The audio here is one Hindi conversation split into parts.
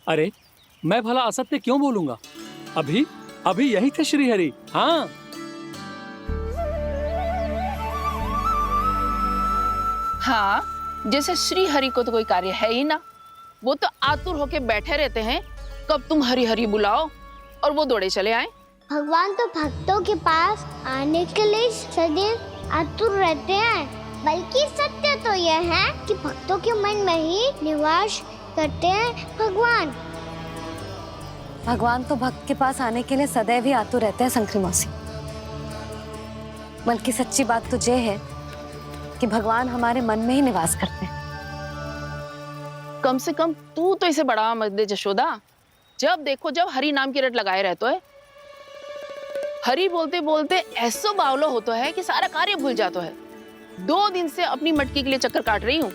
अरे मैं भला असत्य क्यों बोलूंगा? अभी अभी यही थे श्रीहरि। हाँ, हाँ, जैसे श्री हरि को तो कोई कार्य है ही ना। वो तो आतुर होके बैठे रहते हैं, कब तुम हरि हरि बुलाओ और वो दौड़े चले आए। भगवान तो भक्तों के पास आने के लिए सदैव आतुर रहते हैं। बल्कि सत्य तो यह है कि भक्तों के मन में ही निवास करते हैं भगवान। भगवान तो भक्त के पास आने के लिए सदैव ही आतुर रहते हैं शंकरी मौसी। बल्कि सच्ची बात तो ये है कि भगवान हमारे मन में ही निवास करते हैं। कम से कम तू तो इसे बढ़ावा मत दे जशोदा। जब देखो जब हरि नाम की रट लगाए रहतो है। हरि बोलते बोलते ऐसो बावलो होता है कि सारा कार्य भूल जाता है। 2 दिन से अपनी मटकी के लिए चक्कर काट रही हूँ।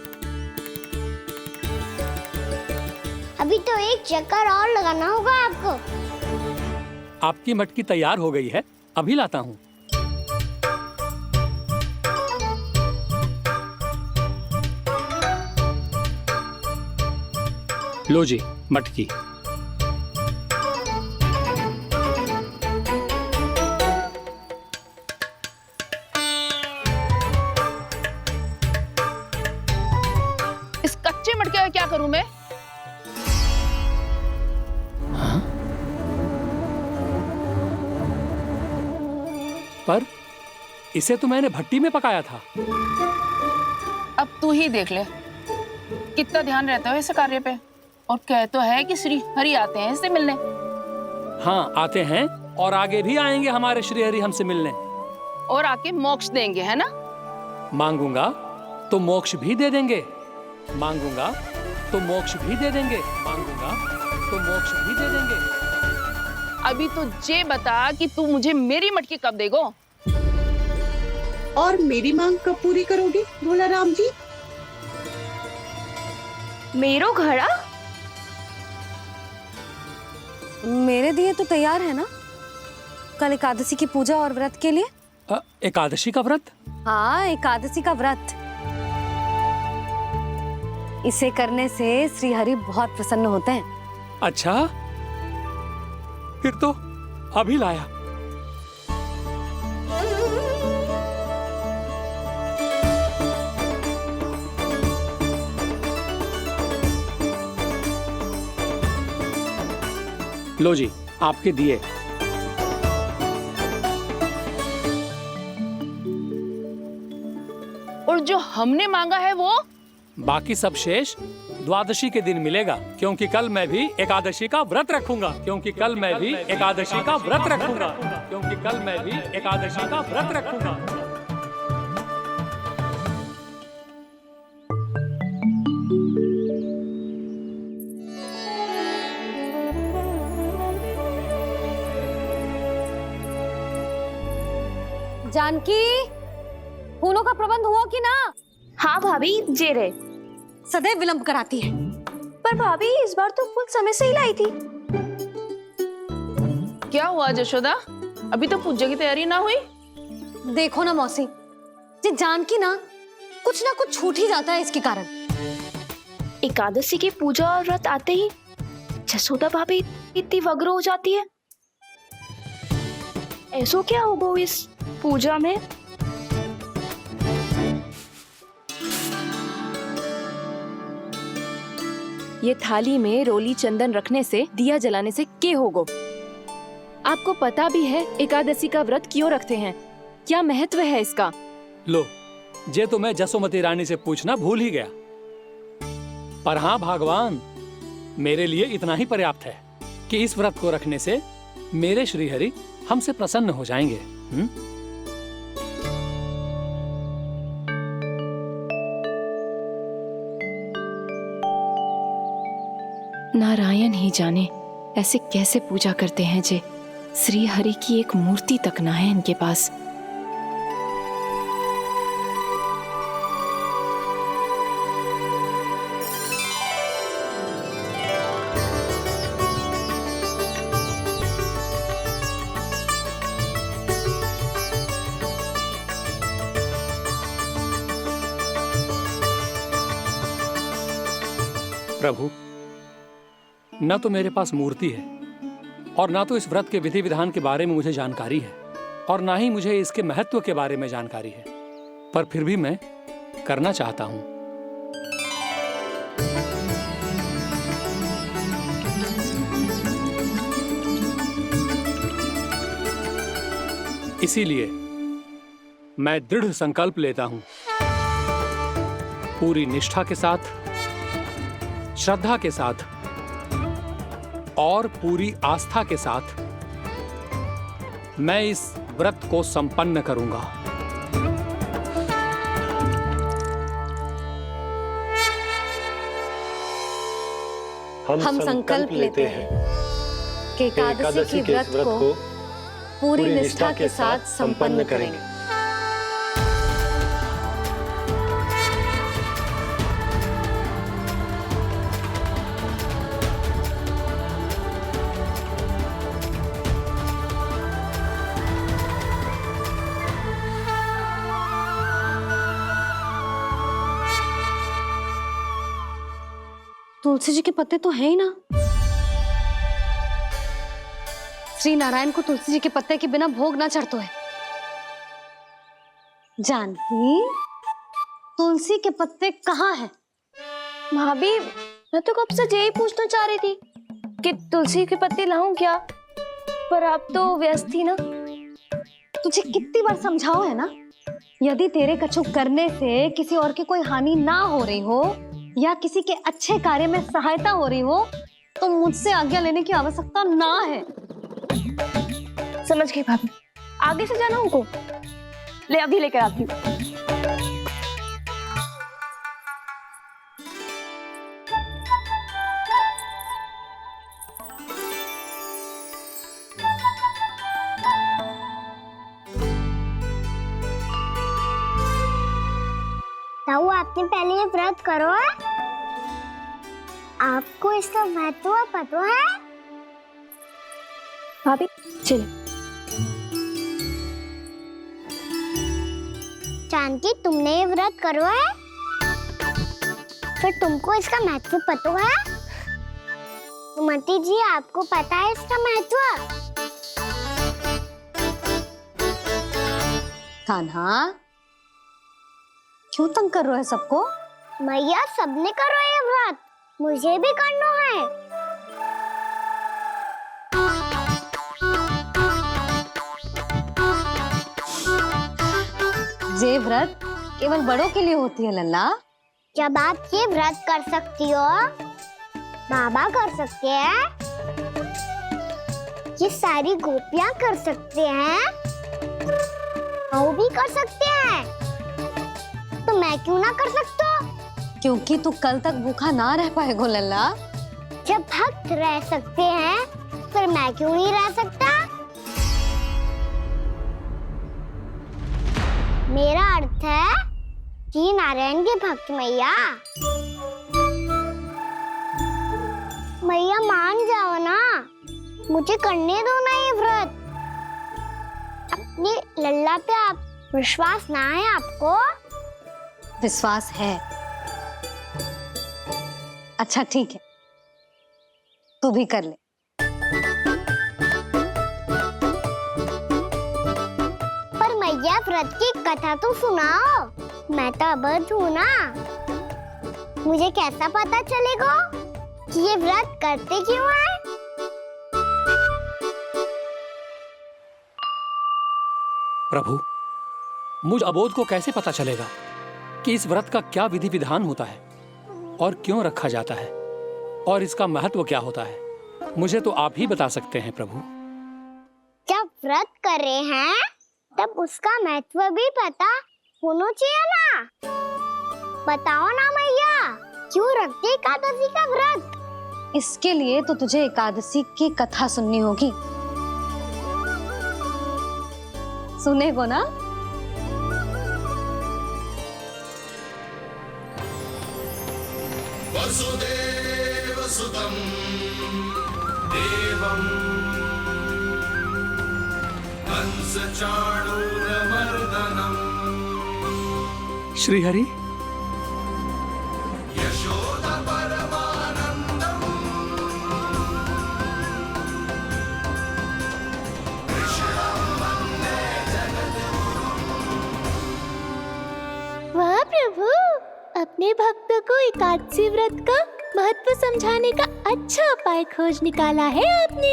अभी तो एक चक्कर और लगाना होगा आपको। आपकी मटकी तैयार हो गई है, अभी लाता हूँ। लो जी मटकी। इस कच्चे मटके का क्या करूं मैं? हाँ? पर इसे तो मैंने भट्टी में पकाया था। अब तू ही देख ले कितना ध्यान रहता है इस कार्य पे। और कह तो है कि श्री हरि आते हैं इससे मिलने। हाँ आते हैं और आगे भी आएंगे हमारे श्रीहरि हमसे मिलने। और आके मोक्ष देंगे, है ना? मांगूंगा तो मोक्ष भी दे देंगे, मांगूंगा तो मोक्ष भी दे देंगे, मांगूंगा तो मोक्ष भी दे देंगे। अभी तो ये बता कि तू मुझे मेरी मटकी कब देगो? और मेरी मांग कब पूरी करोगे भोला राम जी? मेरो घड़ा मेरे दिए तो तैयार है ना, कल एकादशी की पूजा और व्रत के लिए। एकादशी का व्रत? हाँ, एकादशी का व्रत। इसे करने से श्री हरि बहुत प्रसन्न होते हैं। अच्छा, फिर तो अभी लाया। लो जी आपके दिए। और जो हमने मांगा है वो? बाकी सब शेष द्वादशी के दिन मिलेगा, क्योंकि कल मैं भी एकादशी का व्रत रखूंगा, क्योंकि कल मैं भी एकादशी का व्रत रखूंगा, क्योंकि कल मैं भी एकादशी का व्रत रखूंगा। जानकी, फूलों का प्रबंध हुआ कि ना? हाँ भाभी, जे रे। सदैव विलंब कराती है। पर भाभी इस बार तो फूल समय से ही लाई थी। क्या हुआ जशोदा? अभी तो पूजा की तैयारी ना हुई? देखो ना मौसी, ये जानकी ना कुछ छूट ही जाता है इसके कारण। एकादशी की पूजा और व्रत आते ही जसोदा भाभी इतनी वग्र हो जाती है। ऐसो क्या होगा इस पूजा में? ये थाली में रोली चंदन रखने से, दिया जलाने से के होगो? आपको पता भी है एकादशी का व्रत क्यों रखते हैं? क्या महत्व है इसका? लो, जे तो मैं जसोमती रानी से पूछना भूल ही गया। पर हाँ भगवान, मेरे लिए इतना ही पर्याप्त है कि इस व्रत को रखने से मेरे श्रीहरि हमसे प्रसन्न हो जाएंगे। नारायण ही जाने ऐसे कैसे पूजा करते हैं जे श्री हरि की एक मूर्ति तक ना है इनके पास। प्रभु, न तो मेरे पास मूर्ति है और ना तो इस व्रत के विधि विधान के बारे में मुझे जानकारी है और ना ही मुझे इसके महत्व के बारे में जानकारी है, पर फिर भी मैं करना चाहता हूं। इसीलिए मैं दृढ़ संकल्प लेता हूं, पूरी निष्ठा के साथ, श्रद्धा के साथ और पूरी आस्था के साथ मैं इस व्रत को संपन्न करूंगा। हम संकल्प लेते हैं कि एकादशी के व्रत को पूरी निष्ठा के साथ संपन्न करेंगे। तुलसी जी के पत्ते तो हैं ही ना। श्री नारायण को तुलसी जी के पत्ते के बिना भोग ना चढ़तो है। जानकी, तुलसी के पत्ते कहाँ हैं? भाभी, मैं तो कब से यही पूछना चाह रही थी कि तुलसी के पत्ते लाऊं क्या, पर आप तो व्यस्त थी ना। तुझे कितनी बार समझाओ है ना, यदि तेरे कछु करने से किसी और की कोई हानि ना हो रही हो या किसी के अच्छे कार्य में सहायता हो रही हो तो मुझसे आज्ञा लेने की आवश्यकता ना है। समझ गई भाभी, आगे से जाना उनको। ले अभी लेकर आती हूँ। ताऊ, आपने पहले ये व्रत करो है? आपको इसका महत्व पता है? भाभी चलो। जानकी, तुमने ये व्रत करो है? फिर तुमको इसका महत्व पता है? सुमति जी, आपको पता है इसका महत्व? कान्हा, क्यों तंग कर रहे हो सबको? मैया, सबने करो ये व्रत, मुझे भी करना है। ये व्रत केवल बड़ों के लिए होती है लल्ला। जब आप ये व्रत कर सकती हो, बाबा कर सकते हैं, ये सारी गोपियां कर सकते हैं, वो भी कर सकते हैं, तो मैं क्यों ना कर सकता? क्योंकि तू कल तक भूखा ना रह पाएगो लल्ला। जब भक्त रह सकते हैं, फिर मैं क्यों नहीं रह सकता? मेरा अर्थ है कि नारायण के भक्त मैया, मैया मान जाओ ना, मुझे करने दो ना ये व्रत। अपनी लल्ला पे आप विश्वास ना है आपको? विश्वास है। अच्छा ठीक है, तू भी कर ले। पर मैया, व्रत की कथा तो सुनाओ, मैं तो अबध हूँ ना। मुझे कैसा पता चलेगा कि ये व्रत करते क्यों हैं? प्रभु, मुझ अबोध को कैसे पता चलेगा कि इस व्रत का क्या विधि विधान होता है और क्यों रखा जाता है और इसका महत्व क्या होता है? मुझे तो आप ही बता सकते हैं प्रभु। जब व्रत कर रहे हैं तब उसका महत्व भी पता होना चाहिए ना। बताओ ना मैया, क्यों रखते एकादशी का व्रत? इसके लिए तो तुझे एकादशी की कथा सुननी होगी। सुनेगो ना? वसुदेव सुतं देवं कंस चाणूरमर्दनम् श्रीहरि, यशोदा परमानंदम् नए भक्तों को एकादशी व्रत का महत्व समझाने का अच्छा उपाय खोज निकाला है आपने।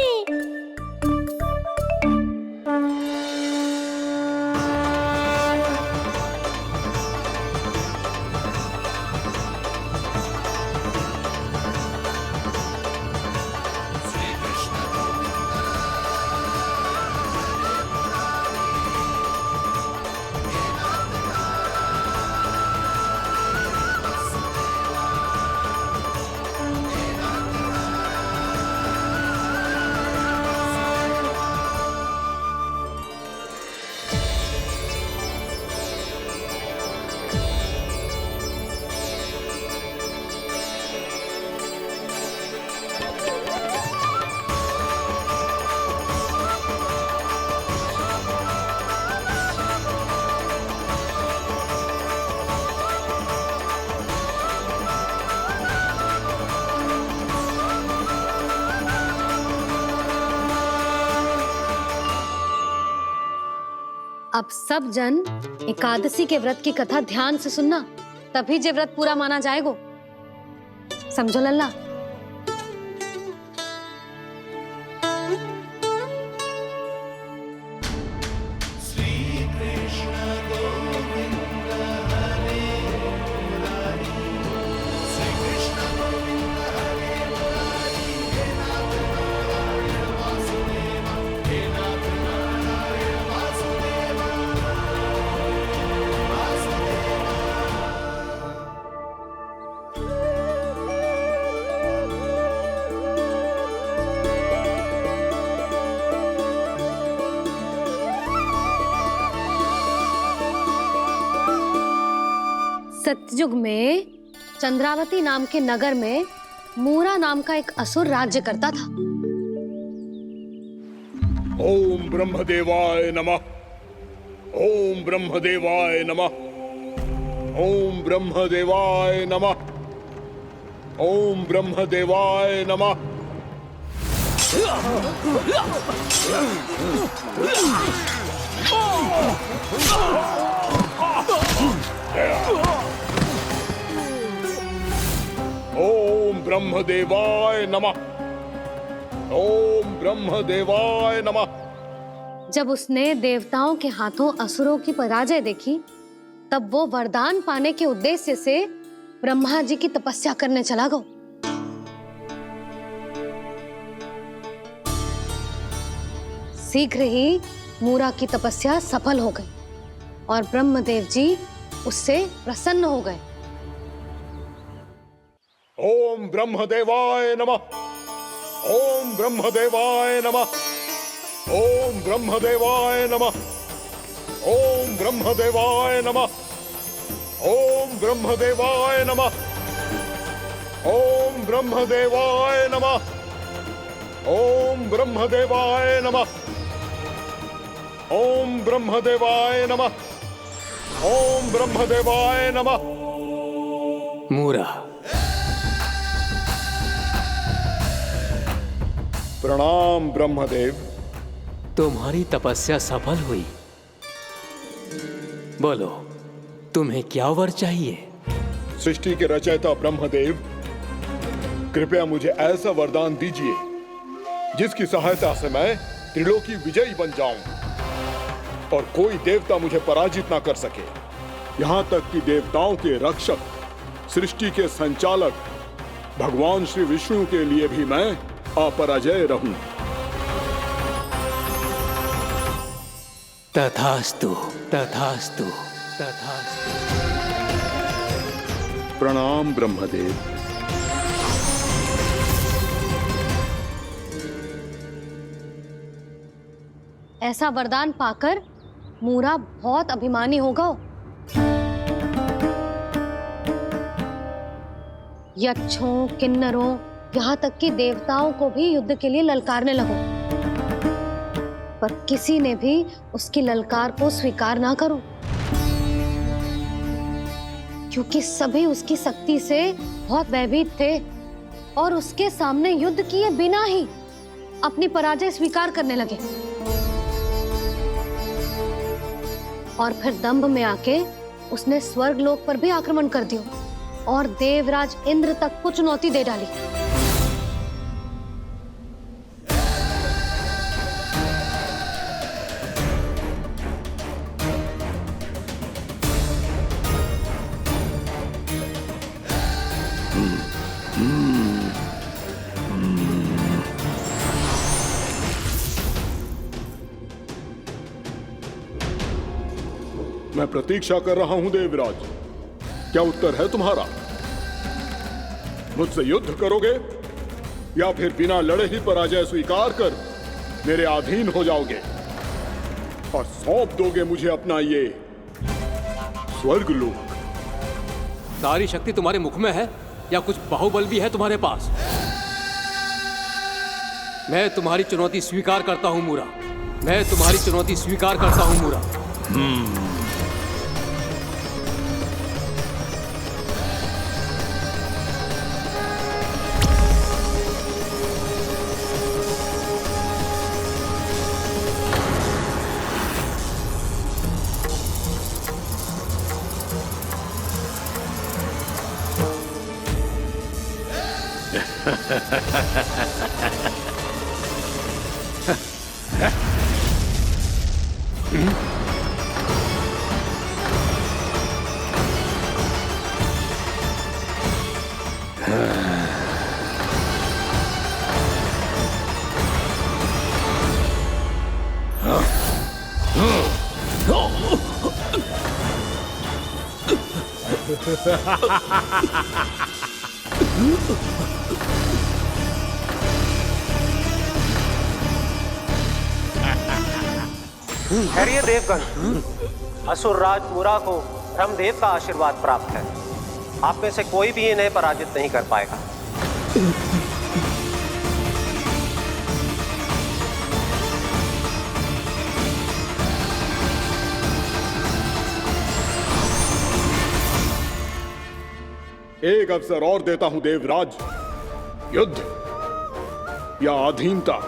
अब सब जन एकादशी के व्रत की कथा ध्यान से सुनना, तभी जे व्रत पूरा माना जाएगा। समझो लल्ला? सतयुग में चंद्रावती नाम के नगर में मूरा नाम का एक असुर राज्य करता था। ओम ब्रह्मदेवाय नमः। ओम ब्रह्मदेवाय नमः। ओम ब्रह्मदेवाय नमः। ओम ब्रह्मदेवाय नमः। ओम ब्रह्मदेवाय नमः। ओम ब्रह्मदेवाय नमः। जब उसने देवताओं के हाथों असुरों की पराजय देखी, तब वो वरदान पाने के उद्देश्य से ब्रह्मा जी की तपस्या करने चला गया। शीघ्र ही मूरा की तपस्या सफल हो गई और ब्रह्मदेव जी उससे प्रसन्न हो गए। ओम ब्रह्मदेवाय नमः। ओम ब्रह्मदेवाय नमः। ओम ब्रह्मदेवाय नमः। ओम ब्रह्मदेवाय नमः। ओम ब्रह्मदेवाय नमः। ओम ब्रह्मदेवाय नमः। ओम ब्रह्मदेवाय नमः। ओम ब्रह्मदेवाय नमः। ओम ब्रह्मदेवाय नमः। मूरा, प्रणाम ब्रह्मदेव। तुम्हारी तपस्या सफल हुई। बोलो, तुम्हें क्या वर चाहिए? सृष्टि के रचयिता ब्रह्मदेव, कृपया मुझे ऐसा वरदान दीजिए जिसकी सहायता से मैं त्रिलोकी विजयी बन जाऊं और कोई देवता मुझे पराजित ना कर सके। यहां तक कि देवताओं के रक्षक, सृष्टि के संचालक भगवान श्री विष्णु के लिए भी मैं अपराजय रहूं। तथास्तु, तथास्तु, तथास्तु। प्रणाम ब्रह्मदेव। ऐसा वरदान पाकर मूरा बहुत अभिमानी होगा। यक्षों, किन्नरों, यहाँ तक कि देवताओं को भी युद्ध के लिए ललकारने लगो, पर किसी ने भी उसकी ललकार को स्वीकार ना करो, क्योंकि सभी उसकी शक्ति से बहुत भयभीत थे और उसके सामने युद्ध किए बिना ही अपनी पराजय स्वीकार करने लगे और फिर दंभ में आके उसने स्वर्ग लोक पर भी आक्रमण कर दिया और देवराज इंद्र तक को चुनौती दे डाली। मैं प्रतीक्षा कर रहा हूं देवराज। क्या उत्तर है तुम्हारा? मुझसे युद्ध करोगे या फिर बिना लड़े ही पराजय स्वीकार कर मेरे अधीन हो जाओगे और सौंप दोगे मुझे अपना ये स्वर्ग लोक? सारी शक्ति तुम्हारे मुख में है या कुछ बाहुबल भी है तुम्हारे पास? मैं तुम्हारी चुनौती स्वीकार करता हूं मूरा। मैं तुम्हारी चुनौती स्वीकार करता हूं मूरा। ठहरिए देवगण। असुर राज मुरा को ब्रह्मदेव का आशीर्वाद प्राप्त है। आप में से कोई भी इन्हें पराजित नहीं कर पाएगा। एक अवसर और देता हूं देवराज। युद्ध या अधीनता,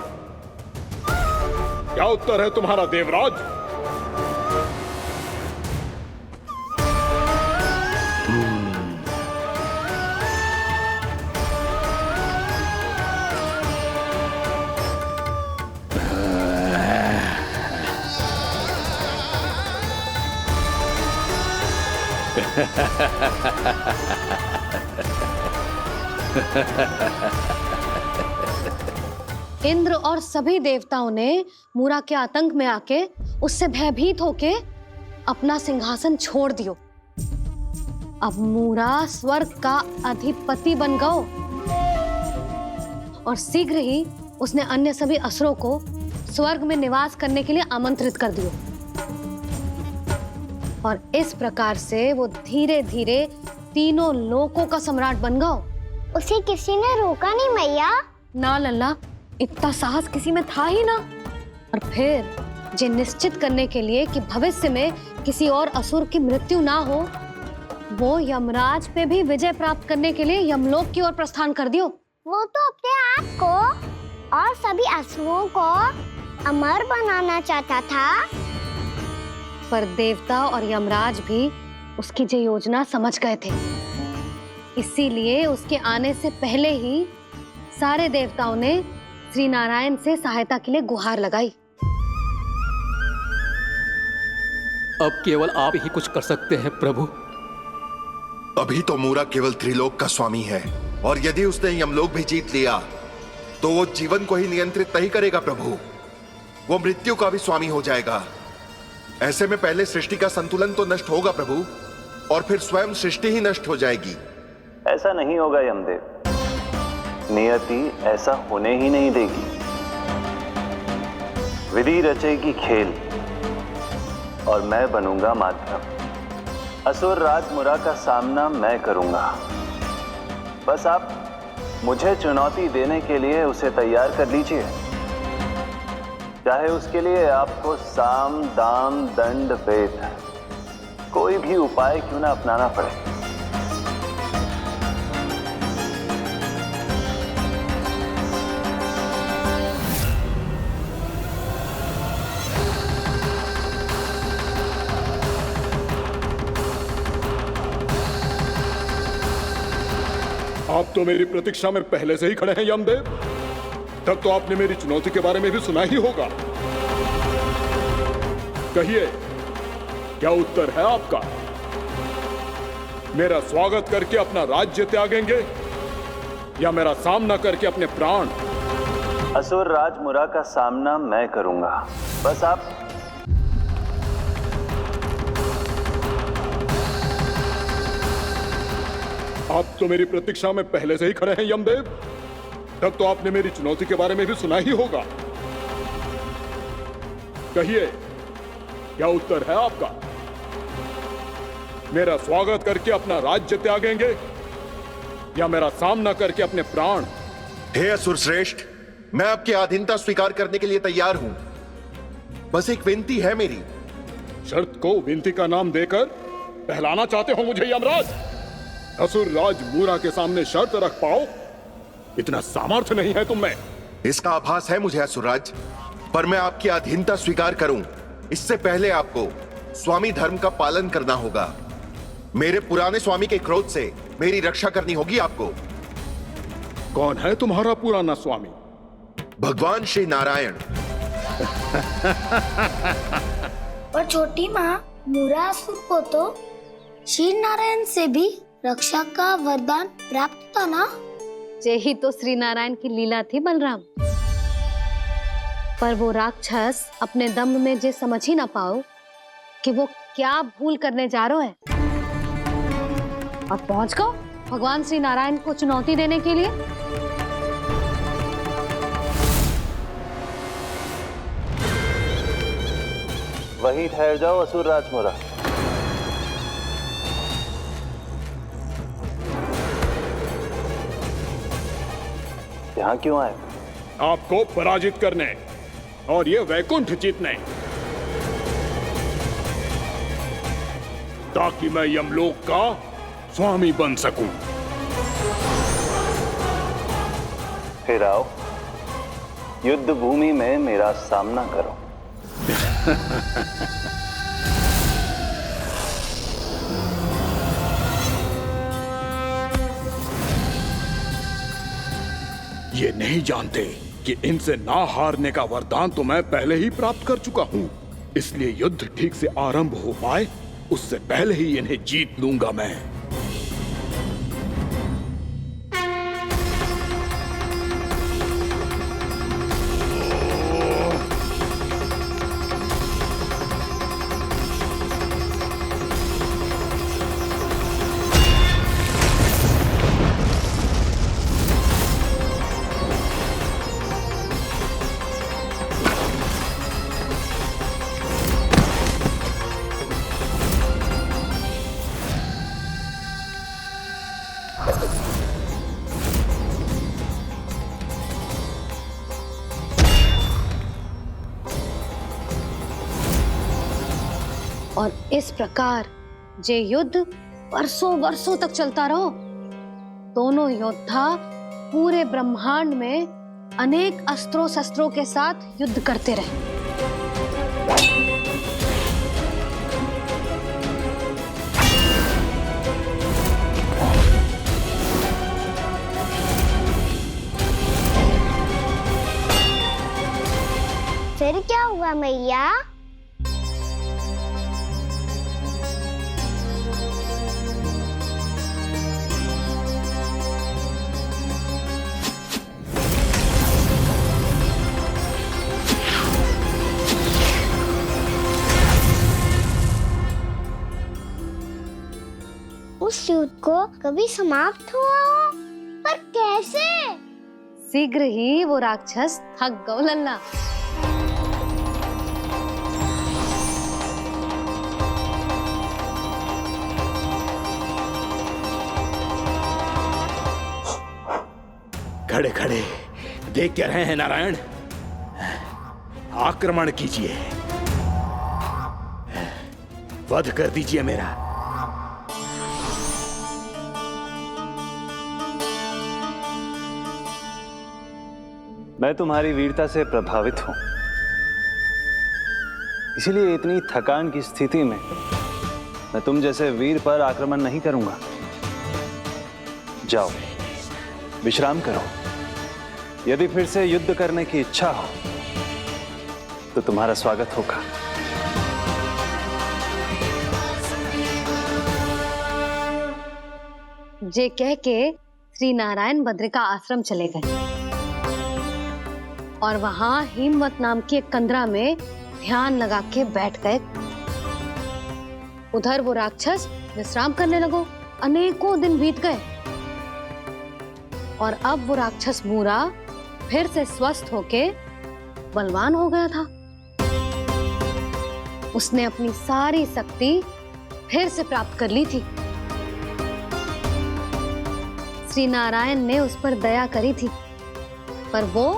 क्या उत्तर है तुम्हारा देवराज? इंद्र और सभी देवताओं ने मूरा के आतंक में आके उससे भयभीत होके अपना सिंहासन छोड़ दियो। अब मूरा स्वर्ग का अधिपति बन गयो और शीघ्र ही उसने अन्य सभी असुरों को स्वर्ग में निवास करने के लिए आमंत्रित कर दियो। और इस प्रकार से वो धीरे धीरे तीनों लोकों का सम्राट बन गयो। उसे किसी ने रोका नहीं मैया। ना लल्ला, इतना साहस किसी में था ही ना। और फिर ये निश्चित करने के लिए कि भविष्य में किसी और असुर की मृत्यु ना हो, वो यमराज पे भी विजय प्राप्त करने के लिए यमलोक की ओर प्रस्थान कर दियो। वो तो अपने आप को और सभी असुरों को अमर बनाना चाहता था। पर देवता और यमराज भी उसकी ये योजना समझ गए थे। इसीलिए उसके आने से पहले ही सारे देवताओं ने श्री नारायण से सहायता के लिए गुहार लगाई। अब केवल आप ही कुछ कर सकते हैं प्रभु। अभी तो मूरा केवल त्रिलोक का स्वामी है और यदि उसने यमलोक भी जीत लिया तो वो जीवन को ही नियंत्रित नहीं करेगा प्रभु, वो मृत्यु का भी स्वामी हो जाएगा। ऐसे में पहले सृष्टि का संतुलन तो नष्ट होगा प्रभु, और फिर स्वयं सृष्टि ही नष्ट हो जाएगी। ऐसा नहीं होगा यमदेव, नियति ऐसा होने ही नहीं देगी। विधि रचेगी खेल और मैं बनूंगा माध्यम। असुर राज मुरा का सामना मैं करूंगा। बस आप मुझे चुनौती देने के लिए उसे तैयार कर लीजिए, चाहे उसके लिए आपको साम दाम दंड भेद कोई भी उपाय क्यों ना अपनाना पड़े। आप तो मेरी प्रतीक्षा में पहले से ही खड़े हैं यमदेव। तब तो आपने मेरी चुनौती के बारे में भी सुना ही होगा। कहिए, क्या उत्तर है आपका? मेरा स्वागत करके अपना राज्य त्यागेंगे या मेरा सामना करके अपने प्राण? असुर राज मुरा का सामना मैं करूंगा, बस आप तो मेरी प्रतीक्षा में पहले से ही खड़े हैं यमदेव। तब तो आपने मेरी चुनौती के बारे में भी सुना ही होगा। कहिए, क्या उत्तर है आपका? मेरा स्वागत करके अपना राज्य त्यागेंगे या मेरा सामना करके अपने प्राण? हे असुर श्रेष्ठ, मैं आपकी अधीनता स्वीकार करने के लिए तैयार हूं। बस एक विनती है मेरी। शर्त को विनती का नाम देकर पहलाना चाहते हो मुझे यमराज? असुर राज मूरा के सामने शर्त रख पाओ, इतना सामर्थ्य नहीं है तुम में। इसका आभास है मुझे असुरराज, पर मैं आपकी अधीनता स्वीकार करूं इससे पहले आपको स्वामी धर्म का पालन करना होगा। मेरे पुराने स्वामी के क्रोध से मेरी रक्षा करनी होगी आपको। कौन है तुम्हारा पुराना स्वामी? भगवान श्री नारायण। और छोटी माँ मूरासुर को तो श्री नारायण से भी रक्षा का वरदान प्राप्त था ना? यही तो श्री नारायण की लीला थी बलराम। पर वो राक्षस अपने दम में जे समझ ही ना पाओ कि वो क्या भूल करने जा रहा है, और पहुंच गो भगवान श्री नारायण को चुनौती देने के लिए। वहीं ठहर जाओ असुर राज मुरा। यहां क्यों आए? आपको पराजित करने और ये वैकुंठ जीतने, ताकि मैं यमलोक का स्वामी बन सकूं। फिर आओ, युद्ध भूमि में मेरा सामना करो। ये नहीं जानते कि इनसे ना हारने का वरदान तो मैं पहले ही प्राप्त कर चुका हूं। इसलिए युद्ध ठीक से आरंभ हो पाए उससे पहले ही इन्हें जीत लूंगा मैं। और इस प्रकार जे युद्ध वर्षों वर्षों तक चलता रहो। दोनों योद्धा पूरे ब्रह्मांड में अनेक अस्त्रों शस्त्रों के साथ युद्ध करते रहे। फिर क्या हुआ मैया? उस युद्ध को कभी समाप्त हुआ हो, पर कैसे? शीघ्र ही वो राक्षस थक गौ लल्ला। खड़े खड़े देख क्या रहे हैं नारायण? आक्रमण कीजिए, वध कर दीजिए मेरा। मैं तुम्हारी वीरता से प्रभावित हूं, इसीलिए इतनी थकान की स्थिति में मैं तुम जैसे वीर पर आक्रमण नहीं करूंगा। जाओ, विश्राम करो। यदि फिर से युद्ध करने की इच्छा हो तो तुम्हारा स्वागत होगा। जे कह के श्री नारायण बद्रिका आश्रम चले गए और वहां हिमवत नाम की एक कंदरा में ध्यान लगा के बैठ गए। उधर वो राक्षस विश्राम करने लगो। अनेकों दिन बीत गए और अब वो राक्षस मूरा फिर से स्वस्थ होके बलवान हो गया था। उसने अपनी सारी शक्ति फिर से प्राप्त कर ली थी। श्री नारायण ने उस पर दया करी थी, पर वो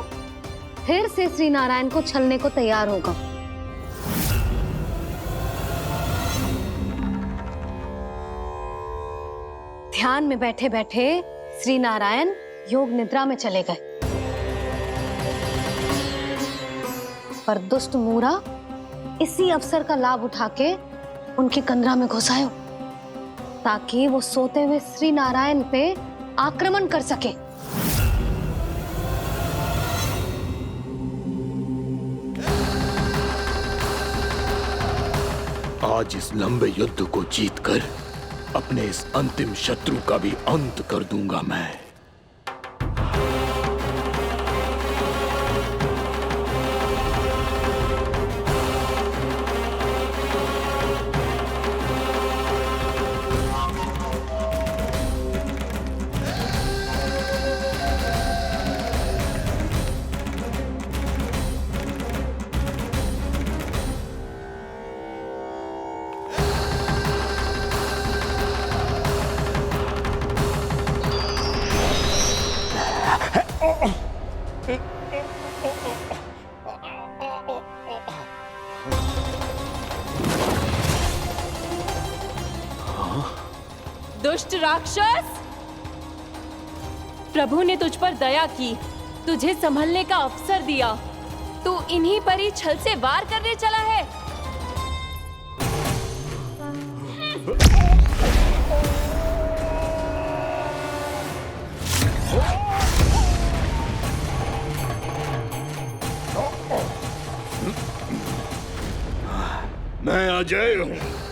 फिर से श्री नारायण को छलने को तैयार होगा। ध्यान में बैठे बैठे श्री नारायण योग निद्रा में चले गए, पर दुष्ट मूरा इसी अवसर का लाभ उठा के उनकी कंदरा में घुस आयो ताकि वो सोते हुए श्री नारायण पे आक्रमण कर सके। आज इस लंबे युद्ध को जीतकर अपने इस अंतिम शत्रु का भी अंत कर दूंगा मैं। दुष्ट राक्षस, प्रभु ने तुझ पर दया की, तुझे संभलने का अवसर दिया। तू इन्हीं पर ही छल से वार करने चला है। मैं अजय हूँ,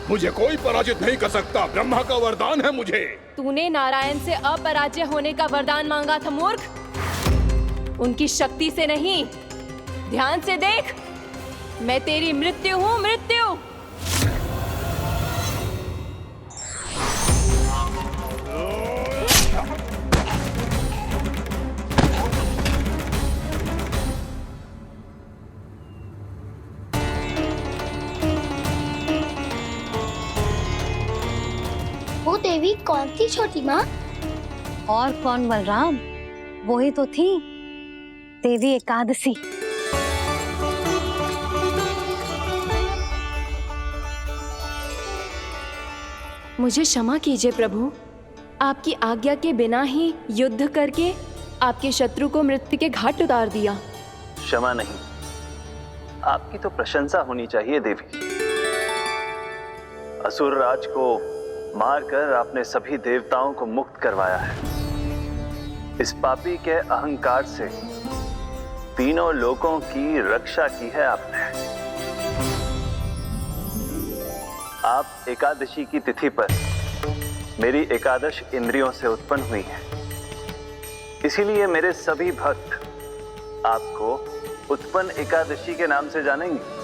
मुझे कोई पराजित नहीं कर सकता। ब्रह्मा का वरदान है मुझे। तूने नारायण से अपराजय होने का वरदान मांगा था मूर्ख। उनकी शक्ति से नहीं, ध्यान से देख। मैं तेरी मृत्यु हूँ, मृत्यु। वो देवी कौन थी छोटी माँ? और कौन बलराम, वही तो थी देवी एकादशी। मुझे क्षमा कीजिए प्रभु, आपकी आज्ञा के बिना ही युद्ध करके आपके शत्रु को मृत्यु के घाट उतार दिया। क्षमा नहीं, आपकी तो प्रशंसा होनी चाहिए देवी। असुर राज को मारकर आपने सभी देवताओं को मुक्त करवाया है। इस पापी के अहंकार से तीनों लोकों की रक्षा की है आपने। आप एकादशी की तिथि पर मेरी एकादश इंद्रियों से उत्पन्न हुई हैं। इसीलिए मेरे सभी भक्त आपको उत्पन्न एकादशी के नाम से जानेंगे।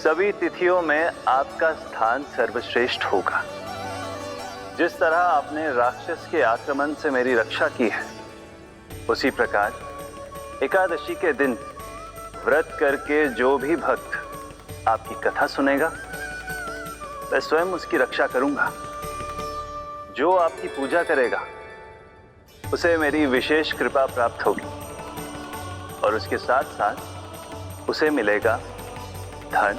सभी तिथियों में आपका स्थान सर्वश्रेष्ठ होगा। जिस तरह आपने राक्षस के आक्रमण से मेरी रक्षा की है, उसी प्रकार एकादशी के दिन व्रत करके जो भी भक्त आपकी कथा सुनेगा, मैं स्वयं उसकी रक्षा करूंगा। जो आपकी पूजा करेगा उसे मेरी विशेष कृपा प्राप्त होगी और उसके साथ साथ उसे मिलेगा धन,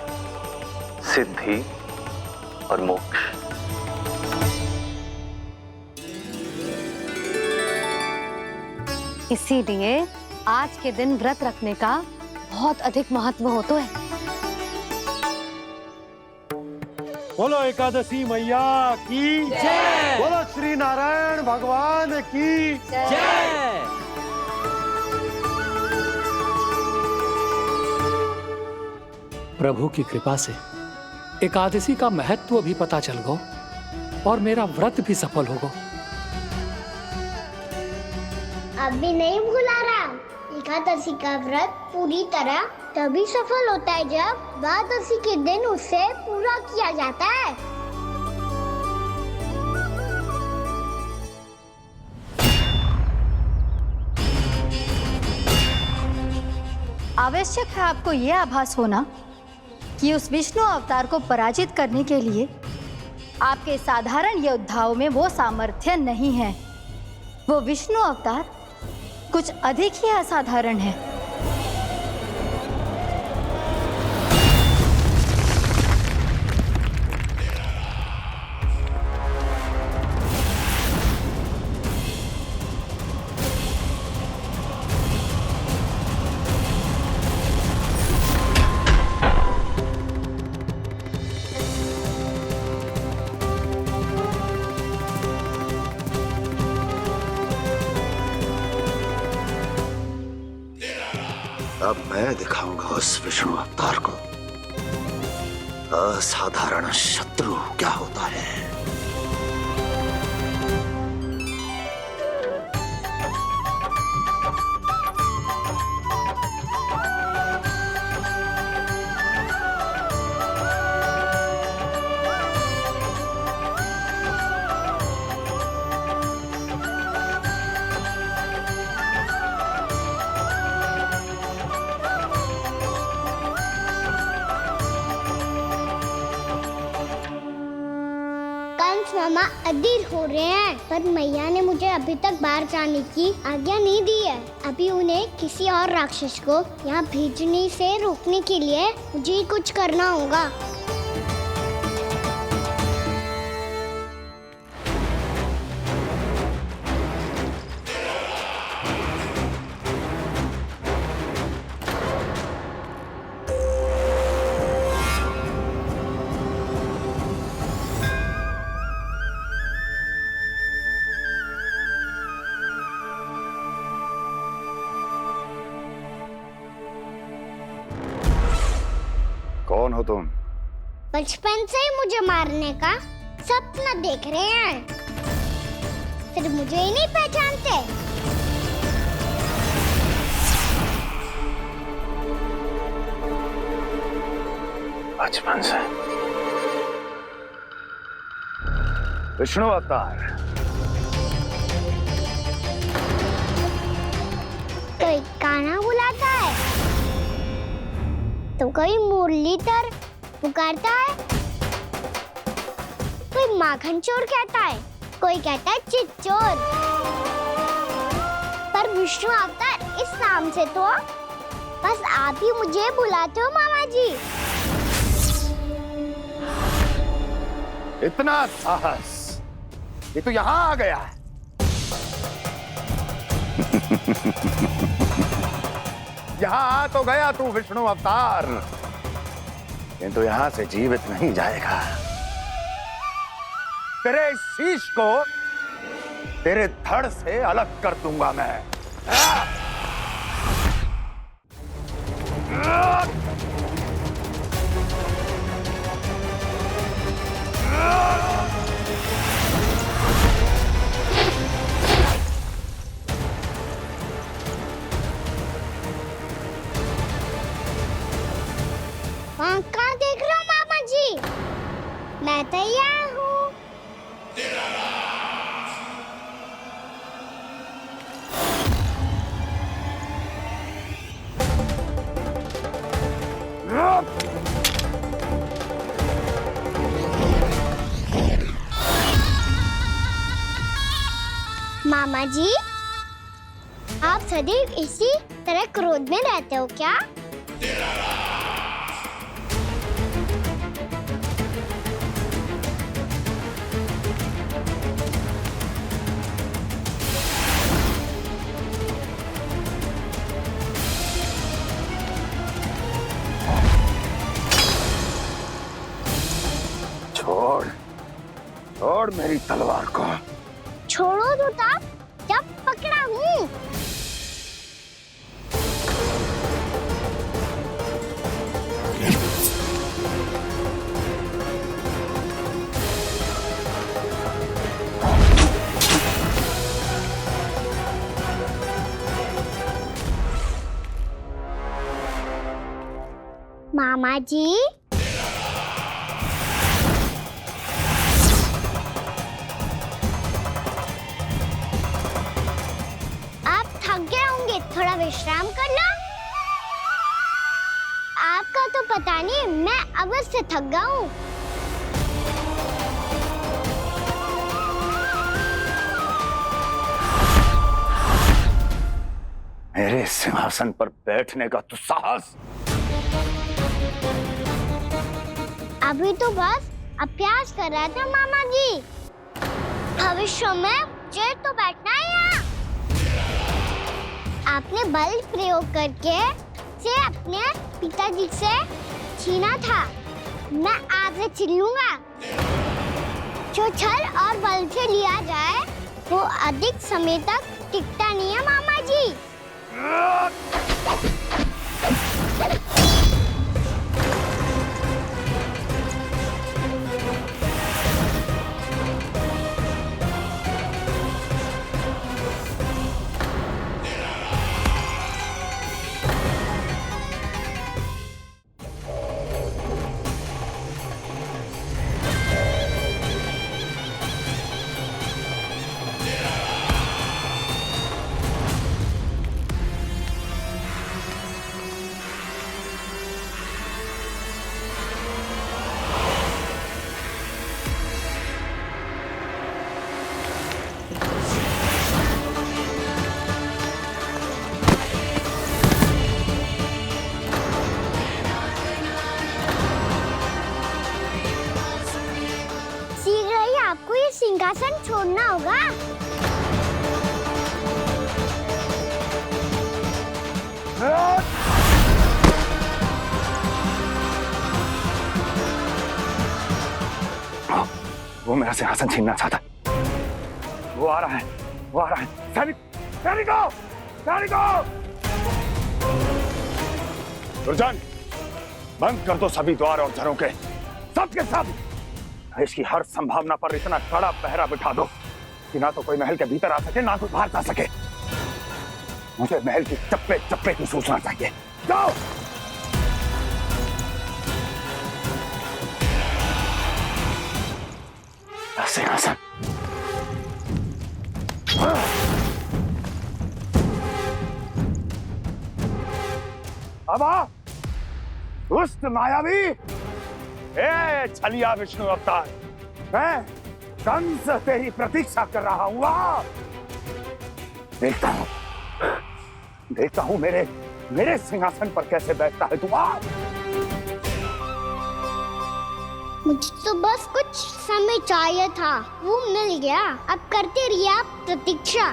सिद्धि और मोक्ष। इसीलिए आज के दिन व्रत रखने का बहुत अधिक महत्व होता है। बोलो एकादशी मैया की जय। बोलो श्री नारायण भगवान की जय। प्रभु की कृपा से एकादशी का महत्व भी पता चल गया और मेरा व्रत भी सफल हो गया। अभी नहीं भूला राम, एकादशी का व्रत पूरी तरह तभी सफल होता है जब द्वादशी के दिन उसे पूरा किया जाता है। आवश्यक है आपको यह आभास होना कि उस विष्णु अवतार को पराजित करने के लिए आपके साधारण योद्धाओं में वो सामर्थ्य नहीं है। वो विष्णु अवतार कुछ अधिक ही असाधारण है। अब मैं दिखाऊंगा उस विष्णु अवतार को असाधारण शत्रु क्या होता है। मामा अधीर हो रहे हैं, पर मैया ने मुझे अभी तक बाहर जाने की आज्ञा नहीं दी है। अभी उन्हें किसी और राक्षस को यहाँ भेजने से रोकने के लिए मुझे कुछ करना होगा। कौन हो तुम? बचपन से ही मुझे मारने का सपना देख रहे हैं, फिर मुझे ही नहीं पहचानते। बचपन से विष्णु अवतार। कोई गाना बुलाता है तो कोई मुरलीधर पुकारता है, कोई माखन चोर कहता है, कोई कहता है चिच्चोर। पर विष्णु अवतार इस नाम से तो बस आप ही मुझे बुलाते हो मामा जी। इतना साहस, ये तो यहाँ आ गया है। यहाँ आ तो गया तू विष्णु अवतार, किंतु यहाँ से जीवित नहीं जाएगा। तेरे इस शीश को तेरे धड़ से अलग कर दूंगा मैं। वहाँ कहाँ देख रहे हो मामा जी? मैं तैयार हूँ। मामा जी, आप सदैव इसी तरह क्रोध में रहते हो क्या? छोड़ मेरी तलवार को। छोड़ो तो तब जब पकड़ा हूँ। मामा जी, आप थक गए होंगे, थोड़ा विश्राम कर लो। आपका तो पता नहीं, मैं अवश्य से थक गया हूँ। मेरे सिंहासन पर बैठने का तू साहस। अभी तो बस अभ्यास कर रहा था मामा जी। भविष्य में मुझे तो बैठना है यहाँ। आपने बल प्रयोग करके से अपने पिताजी से छीना था, मैं आपसे छीन लूंगा। जो छल और बल से लिया जाए वो अधिक समय तक टिकता नहीं है मामा जी। आपको ये सिंहासन छोड़ना होगा। वो मेरा सिंहासन छीनना चाहता है। वो आ रहा है, वो आ रहा है। सैनिकों, दुर्जन, बंद कर दो सभी द्वार और झरोखे, सबके सब। इसकी हर संभावना पर इतना कड़ा पहरा बिठा दो कि ना तो कोई महल के भीतर आ सके, ना कोई बाहर जा सके। मुझे महल की चप्पे चप्पे की सूचना चाहिए। जाओ। सिंहासन। अब आ, दुष्ट मायावी, ए छलिया विष्णु अवतार, मैं कंस तेरी प्रतीक्षा कर रहा हूँ। देखता हूँ मेरे सिंहासन पर कैसे बैठता है तू। मुझे तो बस कुछ समय चाहिए था, वो मिल गया। अब करते रहिए आप प्रतीक्षा।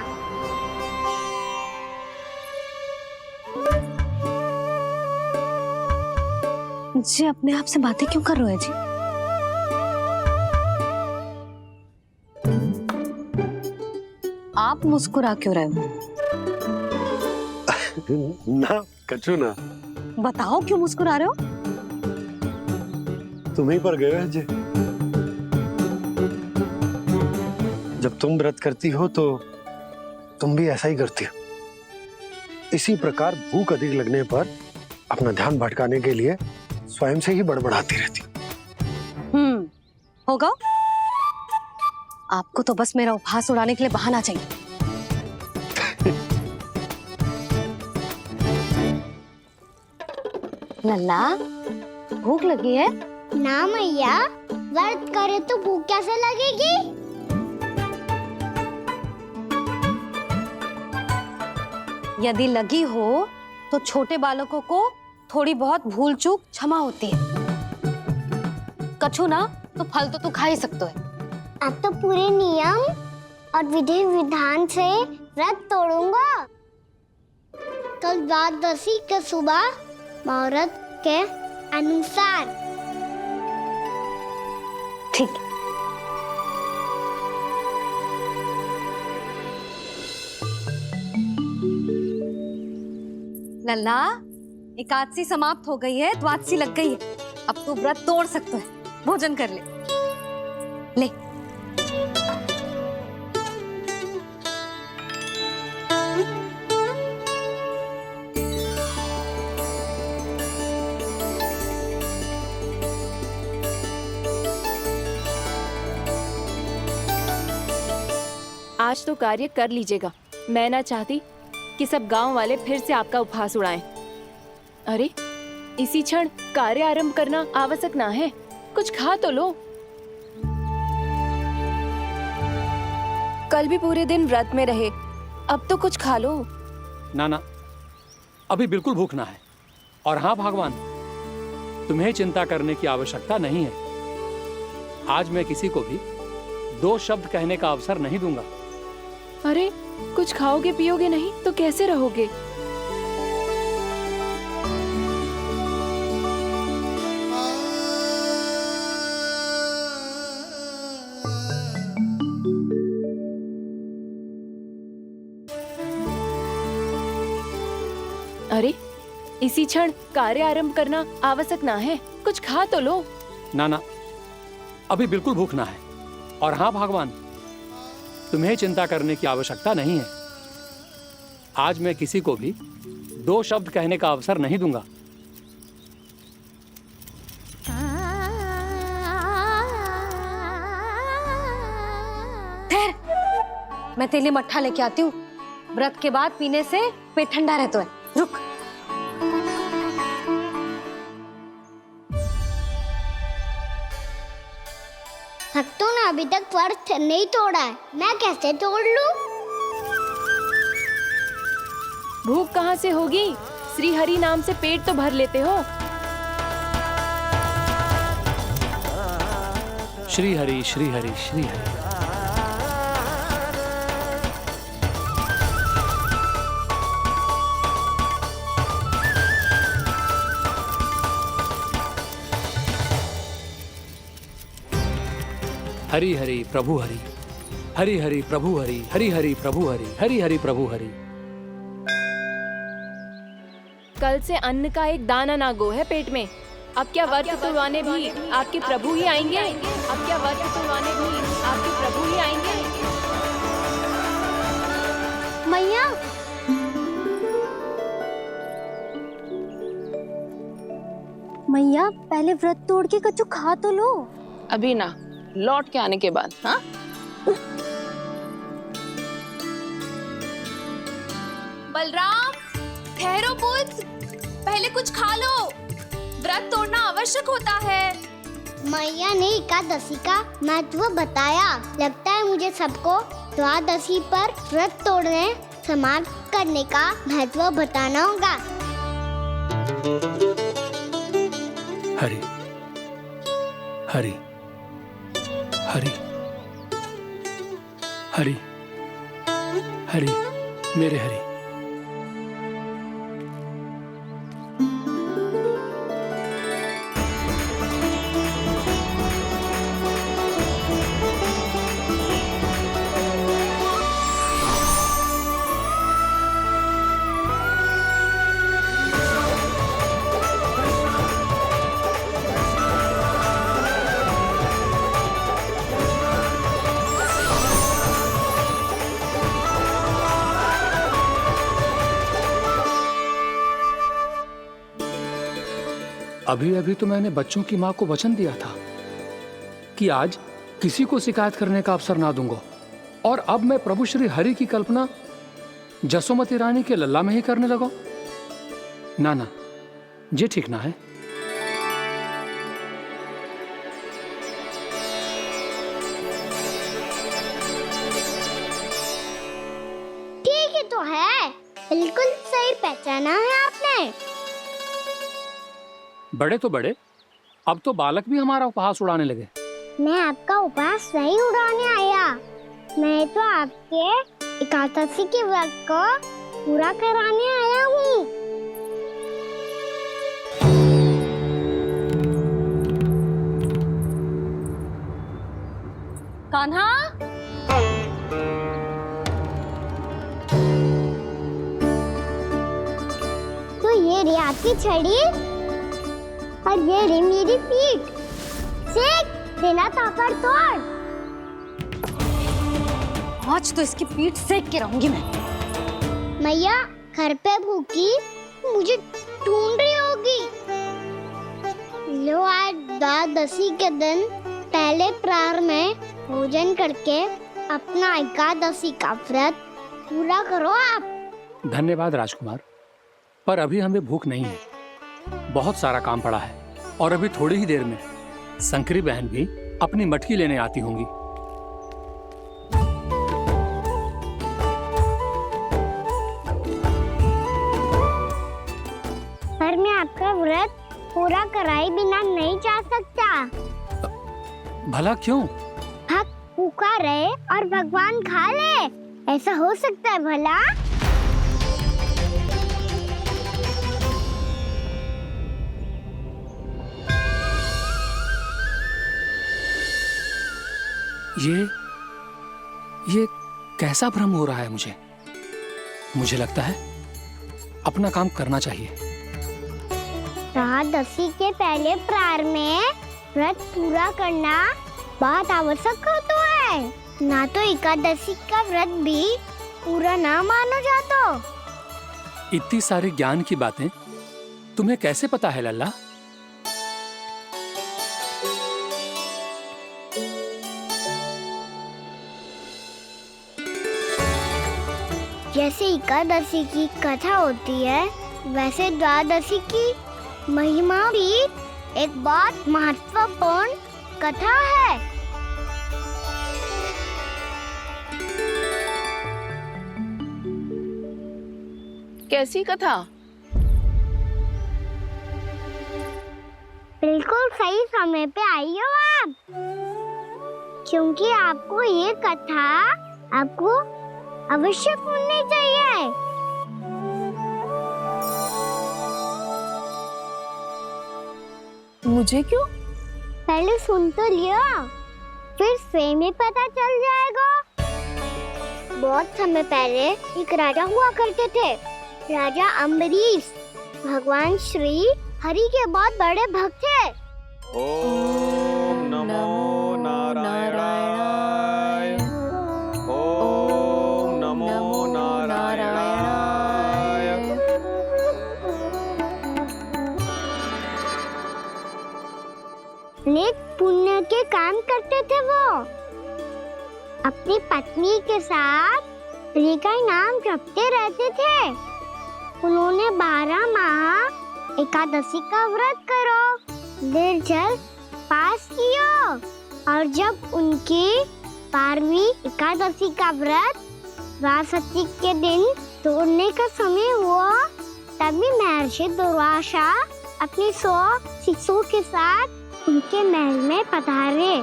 जी अपने आप से बातें क्यों कर रहे हो जी? आप मुस्कुरा क्यों रहे हो? ना कछु ना। बताओ क्यों मुस्कुरा रहे हो? तुम्हीं पर गए हैं जी। जब तुम व्रत करती हो तो तुम भी ऐसा ही करती हो। इसी प्रकार भूख अधिक लगने पर अपना ध्यान भटकाने के लिए स्वयं से ही बड़बड़ाती रहती। होगा। आपको तो बस मेरा उपहास उड़ाने के लिए बहाना चाहिए। लल्ला, भूख लगी है? ना मैया, व्रत करे तो भूख कैसे लगेगी? यदि लगी हो तो छोटे बालकों को थोड़ी बहुत भूल चूक क्षमा होती है। कछु ना तो फल तो तू खा ही सकते है। अब तो पूरे नियम और विधि विधान से व्रत तोड़ूंगा। कल द्वादशी के सुबह मुहूर्त के अनुसार। ठीक। लल्ला, एकादशी समाप्त हो गई है, द्वादशी लग गई है। अब तू व्रत तोड़ सकता है, भोजन कर ले। ले। आज तो कार्य कर लीजिएगा। मैं ना चाहती कि सब गांव वाले फिर से आपका उपहास उड़ाएं। अरे, इसी क्षण कार्य आरंभ करना आवश्यक ना है। कुछ खा तो लो। कल भी पूरे दिन व्रत में रहे, अब तो कुछ खा लो। ना, अभी बिल्कुल भूख ना है। और हाँ भगवान, तुम्हें चिंता करने की आवश्यकता नहीं है। आज मैं किसी को भी 2 शब्द कहने का अवसर नहीं दूंगा। अरे, कुछ खाओगे पियोगे नहीं तो कैसे रहोगे? अरे, इसी क्षण कार्य आरंभ करना आवश्यक ना है। कुछ खा तो लो। ना, अभी बिल्कुल भूख ना है। और हाँ भगवान, तुम्हें चिंता करने की आवश्यकता नहीं है। आज मैं किसी को भी 2 शब्द कहने का अवसर नहीं दूंगा। ठहर, मैं तेरे लिए मट्ठा लेके आती हूँ। व्रत के बाद पीने से पेट ठंडा रहता है। रुक। भक्तों ने अभी तक व्रत नहीं तोड़ा है, मैं कैसे तोड़ लूं? भूख कहाँ से होगी? श्री हरि नाम से पेट तो भर लेते हो। श्री हरि, श्री हरि, श्री हरि। हरि हरि प्रभु हरि, हरि हरि प्रभु हरि, हरि हरि प्रभु हरि, हरि हरि प्रभु हरि। कल से अन्न का एक दाना ना गो है पेट में। अब क्या व्रत तुड़वाने भी आपके प्रभु ही आएंगे? अब क्या व्रत तुड़वाने भी आपके प्रभु ही आएंगे? मैया, मैया पहले व्रत तोड़ के कच्चू खा तो लो। अभी ना, लौट के आने के बाद। हाँ, बलराम, ठहरो पुत्र, पहले कुछ खा लो। व्रत तोड़ना आवश्यक होता है। मैया ने एकादशी का महत्व बताया। लगता है मुझे सबको द्वादशी पर व्रत तोड़ने समाप्त करने का महत्व बताना होगा। हरि हरि हरि हरि हरि, मेरे हरि। अभी अभी तो मैंने बच्चों की मां को वचन दिया था कि आज किसी को शिकायत करने का अवसर ना दूंगा, और अब मैं प्रभु श्री हरि की कल्पना जसोमती रानी के लल्ला में ही करने लगा। ना, ये ठीक ना है। ठीक है तो है, बिल्कुल सही पहचाना है आपने। बड़े तो बड़े, अब तो बालक भी हमारा उपहास उड़ाने लगे। मैं आपका उपहास नहीं उड़ाने आया, मैं तो आपके एकादशी के व्रत को पूरा कराने आया हूँ। कान्हा, ये रही आपकी छड़ी और ये रही मेरी पीठ। सेक देना ताबड़तोड़। आज तो इसकी पीठ सेक के रहूंगी मैं। मैया घर पे भूखी मुझे ढूंढ रही होगी। लो आज द्वादशी के दिन पहले प्रहर में भोजन करके अपना एकादशी का व्रत पूरा करो आप। धन्यवाद राजकुमार, पर अभी हमें भूख नहीं है। बहुत सारा काम पड़ा है और अभी थोड़ी ही देर में शंकरी बहन भी अपनी मटकी लेने आती होंगी। पर मैं आपका व्रत पूरा कराए बिना नहीं जा सकता। भला क्यों? भक्त भूखा रहे और भगवान खा ले, ऐसा हो सकता है भला? ये कैसा भ्रम हो रहा है मुझे लगता है अपना काम करना चाहिए। द्वादशी के पहले प्रहर में व्रत पूरा करना बहुत आवश्यक होता है। ना तो एकादशी का व्रत भी पूरा ना मानो जातो। इतनी सारी ज्ञान की बातें तुम्हें कैसे पता है लल्ला? जैसे एकादशी की कथा होती है, वैसे द्वादशी की महिमा भी एक बहुत महत्वपूर्ण कथा है। कैसी कथा? बिल्कुल सही समय पे आई हो आप, क्योंकि आपको ये कथा आपको अवश्य सुननी चाहिए। मुझे क्यों? पहले सुन तो लिया, फिर स्वयं ही पता चल जाएगा। बहुत समय पहले एक राजा हुआ करते थे, राजा अम्बरीश। भगवान श्री हरि के बहुत बड़े भक्त थे। ओम नमो नारायणाय। ओम नमो नारायणाय। नेक पुण्य के काम करते थे वो। अपनी पत्नी के साथ हरि का नाम जपते रहते थे। उन्होंने 12 माह एकादशी का व्रत करो निर्जल पास किया, और जब उनकी 12वीं एकादशी का व्रत द्वादशी के दिन तोड़ने का समय हुआ, तभी महर्षि दुर्वासा अपनी 100 शिष्यों के साथ उनके महल में पधारे।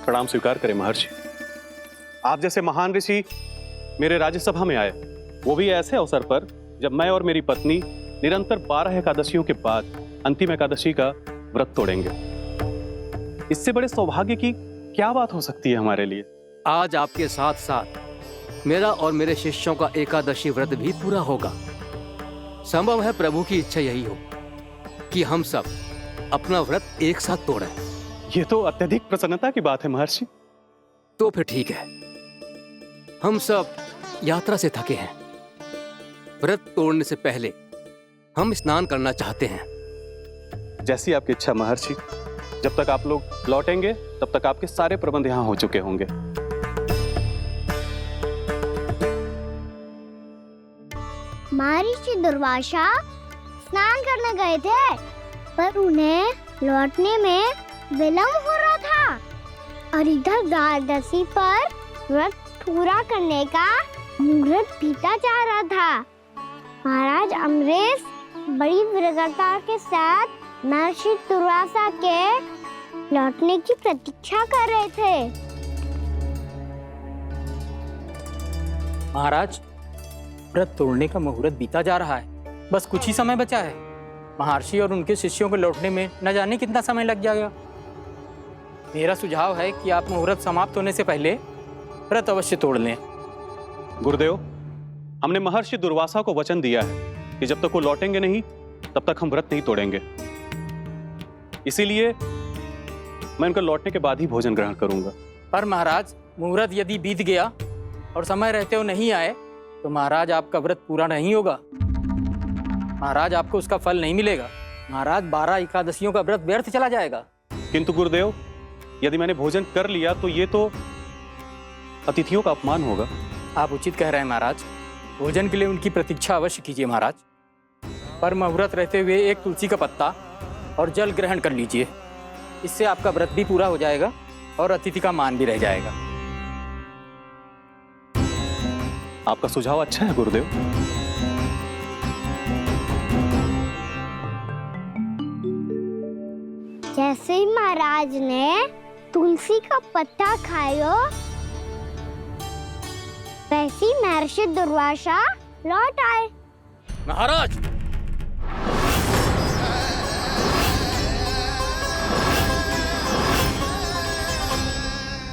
प्रणाम स्वीकार करें महर्षि। आप जैसे महान ऋषि मेरे राज्यसभा में आए, वो भी ऐसे अवसर पर जब मैं और मेरी पत्नी निरंतर 12 एकादशियों के बाद अंतिम एकादशी का व्रत तोड़ेंगे। इससे बड़े सौभाग्य की क्या बात हो सकती है हमारे लिए? आज आपके साथ साथ मेरा और मेरे शिष्यों का एकादशी व्रत भी पूरा होगा। संभव है प्रभु की इच्छा यही हो कि हम सब अपना व्रत एक साथ तोड़ें। ये तो अत्यधिक प्रसन्नता की बात है महर्षि। तो फिर ठीक है, हम सब यात्रा से थके हैं। व्रत तोड़ने से पहले हम स्नान करना चाहते हैं। जैसी आपकी इच्छा महर्षि। जब तक आप लोग लौटेंगे तब तक आपके सारे प्रबंध यहाँ हो चुके होंगे। महर्षि दुर्वासा स्नान करने गए थे, पर उन्हें लौटने में विलंब हो रहा था, और इधर द्वादशी पर व्रत पूरा करने का मुहूर्त बीता जा रहा था। महाराज अम्बरीश बड़ी विरगता के साथ महर्षि दुर्वासा के लौटने की प्रतीक्षा कर रहे थे। महाराज, व्रत तोड़ने का मुहूर्त बीता जा रहा है। बस कुछ ही समय बचा है। महर्षि और उनके शिष्यों को लौटने में न जाने कितना समय लग जाएगा। मेरा सुझाव है कि आप मुहूर्त समाप्त होने से पहले व्रत अवश्य तोड़ लें। गुरुदेव, हमने महर्षि दुर्वासा को वचन दिया है कि जब तक वो लौटेंगे नहीं तब तक हम व्रत नहीं तोड़ेंगे। इसीलिए मैं उनके लौटने के बाद ही भोजन ग्रहण करूंगा। पर महाराज, मुहूर्त यदि बीत गया और समय रहते हुए नहीं आए तो महाराज आपका व्रत पूरा नहीं होगा। महाराज आपको उसका फल नहीं मिलेगा। महाराज 12 एकादशियों का व्रत व्यर्थ चला जाएगा। किंतु गुरुदेव, यदि मैंने भोजन कर लिया तो ये तो अतिथियों का अपमान होगा। आप उचित कह रहे हैं महाराज। भोजन के लिए उनकी प्रतीक्षा अवश्य कीजिए महाराज। पर मुहूर्त रहते हुए एक तुलसी का पत्ता और जल ग्रहण कर लीजिए। इससे आपका व्रत भी पूरा हो जाएगा और अतिथि का मान भी रह जाएगा। आपका सुझाव अच्छा है गुरुदेव। जैसे ही महाराज ने तुलसी का पत्ता खायो, वैसे ही महर्षि दुर्वासा लौट आए। महाराज,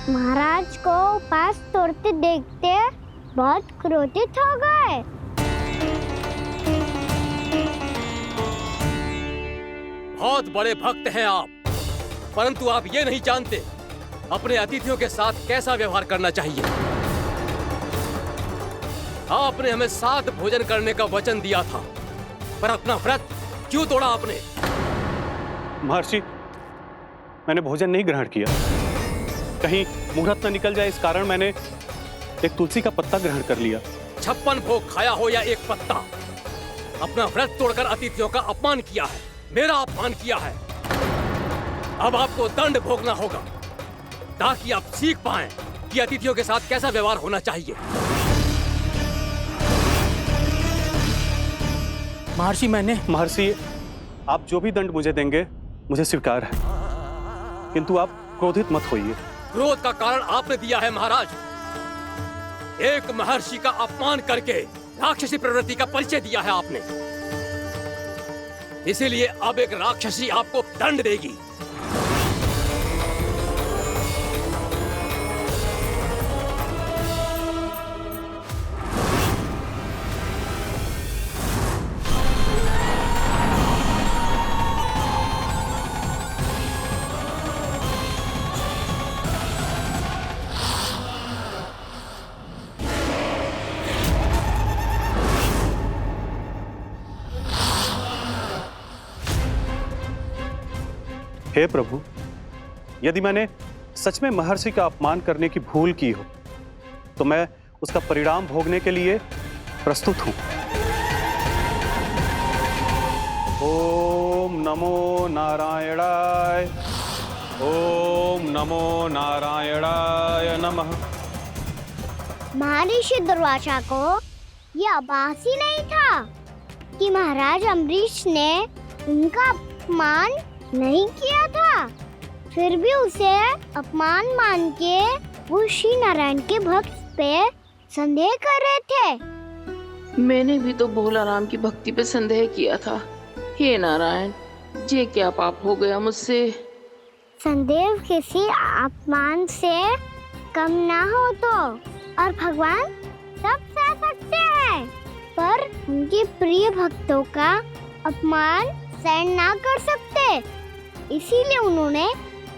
महाराज को उपास तोड़ते देखते बहुत क्रोधित हो गए। बहुत बड़े भक्त हैं आप, परंतु आप ये नहीं जानते अपने अतिथियों के साथ कैसा व्यवहार करना चाहिए। आपने हमें साथ भोजन करने का वचन दिया था, पर अपना व्रत क्यों तोड़ा आपने? महर्षि, मैंने भोजन नहीं ग्रहण किया। कहीं मुहूर्त न निकल जाए इस कारण मैंने एक तुलसी का पत्ता ग्रहण कर लिया। 56 भोग खाया हो या एक पत्ता, अपना व्रत तोड़कर अतिथियों का अपमान किया है, मेरा अपमान किया है। अब आपको दंड भोगना होगा ताकि आप सीख पाएं कि अतिथियों के साथ कैसा व्यवहार होना चाहिए। महर्षि, आप जो भी दंड मुझे देंगे मुझे स्वीकार है, किंतु आप क्रोधित मत होइए। क्रोध का कारण आपने दिया है महाराज। एक महर्षि का अपमान करके राक्षसी प्रवृत्ति का परिचय दिया है आपने। इसीलिए अब एक राक्षसी आपको दंड देगी। हे प्रभु, यदि मैंने सच में महर्षि का अपमान करने की भूल की हो तो मैं उसका परिणाम भोगने के लिए प्रस्तुत हूं। ओम नमो नारायणाय, ओम नमो नारायणाय नमः। महर्षि दुर्वासा को यह आभास ही नहीं था कि महाराज अम्बरीश ने उनका अपमान नहीं किया था। फिर भी उसे अपमान मान के वो श्री नारायण के भक्त पे संदेह कर रहे थे। मैंने भी तो भोला राम की भक्ति पे संदेह किया था। हे नारायण, ये क्या पाप हो गया मुझसे? संदेह किसी अपमान से कम ना हो तो, और भगवान सब सह सकते हैं, पर उनके प्रिय भक्तों का अपमान सहन ना कर सकते। इसीलिए उन्होंने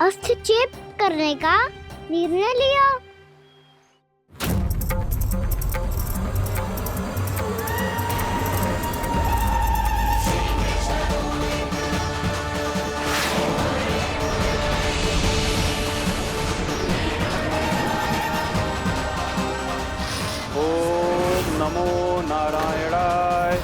अस्त्रक्षेप करने का निर्णय लिया। ओम नमो नारायणाय।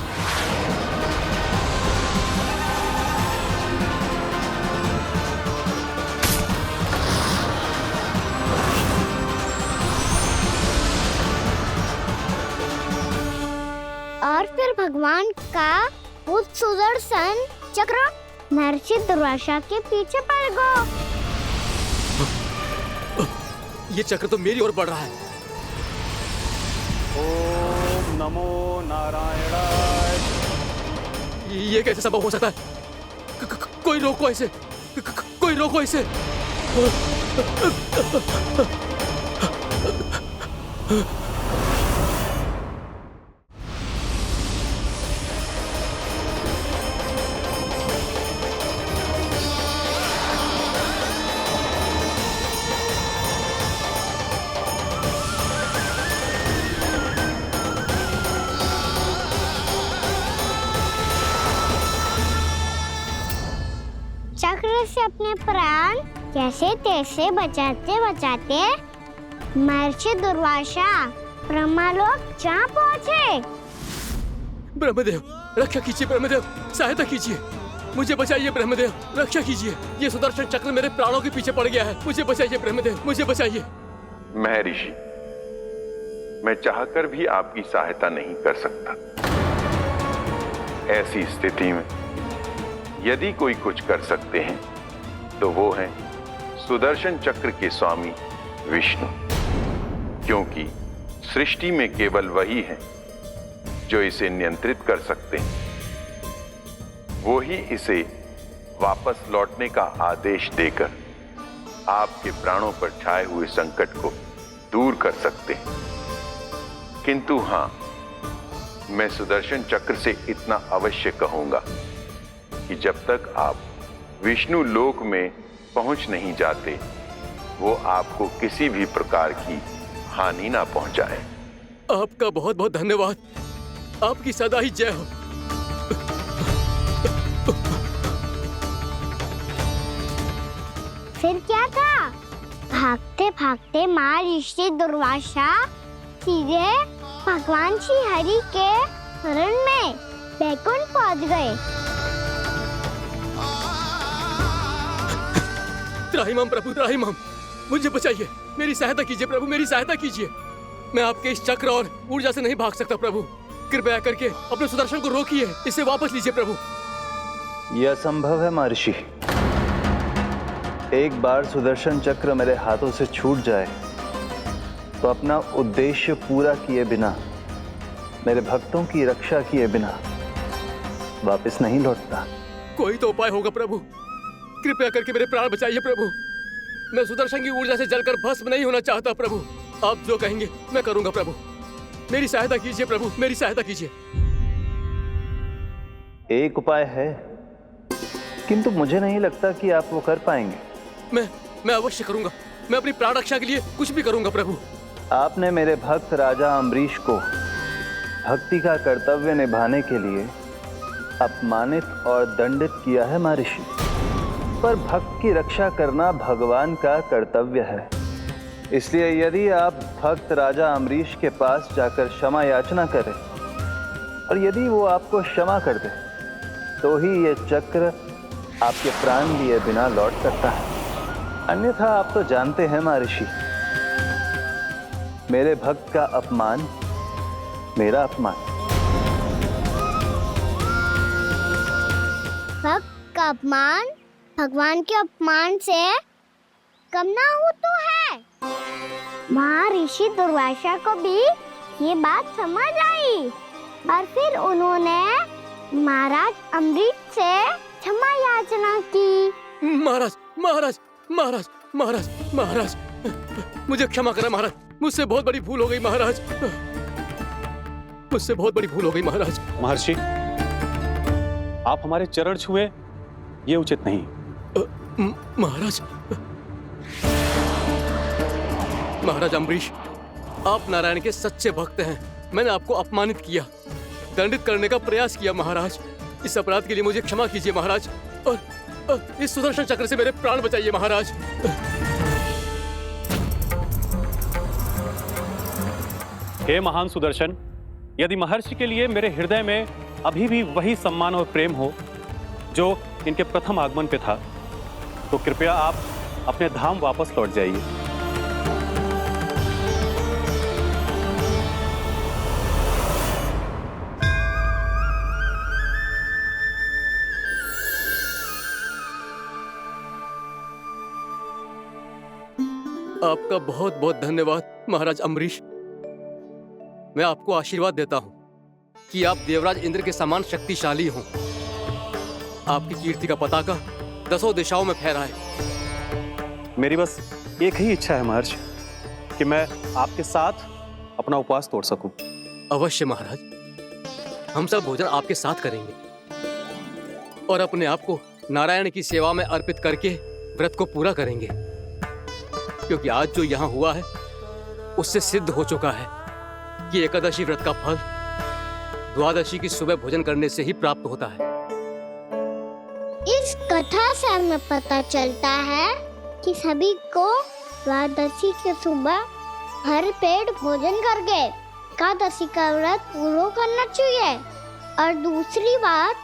और फिर भगवान का वो सुदर्शन चक्र महर्षि दुर्वासा के पीछे पड़ गया। ये चक्र तो मेरी ओर बढ़ रहा है। ओम नमो नारायणाय। ये कैसे संभव हो सकता है? कोई रोको इसे, कोई रोको इसे। अपने प्राण कैसे तैसे बचाते बचाते महर्षि दुर्वासा ब्रह्मलोक जहाँ पहुँचे। ब्रह्मदेव रक्षा कीजिए, ब्रह्मदेव सहायता कीजिए, मुझे बचाइए ब्रह्मदेव, रक्षा कीजिए। ये सुदर्शन चक्र मेरे प्राणों के पीछे पड़ गया है, मुझे बचाइए ब्रह्मदेव, मुझे बचाइए। महर्षि, मैं चाहकर भी आपकी सहायता नहीं कर सकता। ऐसी स्थिति में यदि कोई कुछ कर सकते हैं तो वो है सुदर्शन चक्र के स्वामी विष्णु, क्योंकि सृष्टि में केवल वही है जो इसे नियंत्रित कर सकते हैं। वो ही इसे वापस लौटने का आदेश देकर आपके प्राणों पर छाए हुए संकट को दूर कर सकते हैं। किंतु हां, मैं सुदर्शन चक्र से इतना अवश्य कहूंगा कि जब तक आप विष्णु लोक में पहुंच नहीं जाते, वो आपको किसी भी प्रकार की हानि ना पहुंचाए। आपका बहुत बहुत धन्यवाद, आपकी सदा ही जय हो। फिर क्या था? भागते भागते महर्षि दुर्वासा सीधे भगवान श्री हरि के शरण में बैकुंठ पहुंच गए। त्राहिमाम प्रभु, त्राहिमाम, मुझे बचाइए, मेरी सहायता कीजिए प्रभु, मेरी सहायता कीजिए। मैं आपके इस चक्र और ऊर्जा से नहीं भाग सकता प्रभु, कृपया करके अपने सुदर्शन को रोकिए, इसे वापस लीजिए प्रभु। यह असंभव है महर्षि। एक बार सुदर्शन चक्र मेरे हाथों से छूट जाए तो अपना उद्देश्य पूरा किए बिना, मेरे भक्तों की रक्षा किए बिना वापस नहीं लौटता। कोई तो उपाय होगा प्रभु, कृपया करके मेरे प्राण बचाइए प्रभु। मैं सुदर्शन की ऊर्जा से जलकर भस्म नहीं होना चाहता प्रभु। आप जो कहेंगे मैं करूंगा प्रभु, मेरी सहायता कीजिए प्रभु, मेरी सहायता कीजिए। एक उपाय है, किंतु मुझे नहीं लगता कि आप वो कर पाएंगे। मैं अवश्य करूंगा, मैं अपनी प्राण रक्षा के लिए कुछ भी करूंगा प्रभु। आपने मेरे भक्त राजा अम्बरीश को भक्ति का कर्तव्य निभाने के लिए अपमानित और दंडित किया है महर्षि, पर भक्त की रक्षा करना भगवान का कर्तव्य है। इसलिए यदि आप भक्त राजा अम्बरीश के पास जाकर क्षमा याचना करें और यदि वो आपको क्षमा कर दे तो ही ये चक्र आपके प्राण लिए बिना लौट सकता है। अन्यथा आप तो जानते हैं महर्षि, मेरे भक्त का अपमान मेरा अपमान। भक्त का अपमान भगवान के अपमान से कम ना हो तो है। महर्षि दुर्वासा को भी ये बात समझ आई और फिर उन्होंने महाराज अम्बरीश से क्षमा याचना की। महाराज महाराज महाराज महाराज महाराज, मुझे क्षमा करें महाराज, मुझसे बहुत बड़ी भूल हो गई महाराज, मुझसे बहुत बड़ी भूल हो गई महाराज। महर्षि, आप हमारे चरण छुए ये उचित नहीं। महाराज, महाराज अम्बरीश, आप नारायण के सच्चे भक्त हैं। मैंने आपको अपमानित किया, दंडित करने का प्रयास किया महाराज। इस अपराध के लिए मुझे क्षमा कीजिए महाराज, और इस सुदर्शन चक्र से मेरे प्राण बचाइए महाराज। हे महान सुदर्शन, यदि महर्षि के लिए मेरे हृदय में अभी भी वही सम्मान और प्रेम हो जो इनके प्रथम आगमन पे था, तो कृपया आप अपने धाम वापस लौट जाइए। आपका बहुत बहुत धन्यवाद महाराज अम्बरीश। मैं आपको आशीर्वाद देता हूं कि आप देवराज इंद्र के समान शक्तिशाली हों। आपकी कीर्ति का पताका 10 दिशाओं में फहराए। मेरी बस एक ही इच्छा है महर्षि, कि मैं आपके साथ अपना उपवास तोड़ सकूं। अवश्य महाराज, हम सब भोजन आपके साथ करेंगे और अपने आप को नारायण की सेवा में अर्पित करके व्रत को पूरा करेंगे, क्योंकि आज जो यहाँ हुआ है उससे सिद्ध हो चुका है कि एकादशी व्रत का फल द्वादशी की सुबह भोजन करने से ही प्राप्त होता है। इस कथा से हमें पता चलता है कि सभी को द्वादशी के सुबह हर पेट भोजन करके एकादशी का व्रत पूरा करना चाहिए। और दूसरी बात,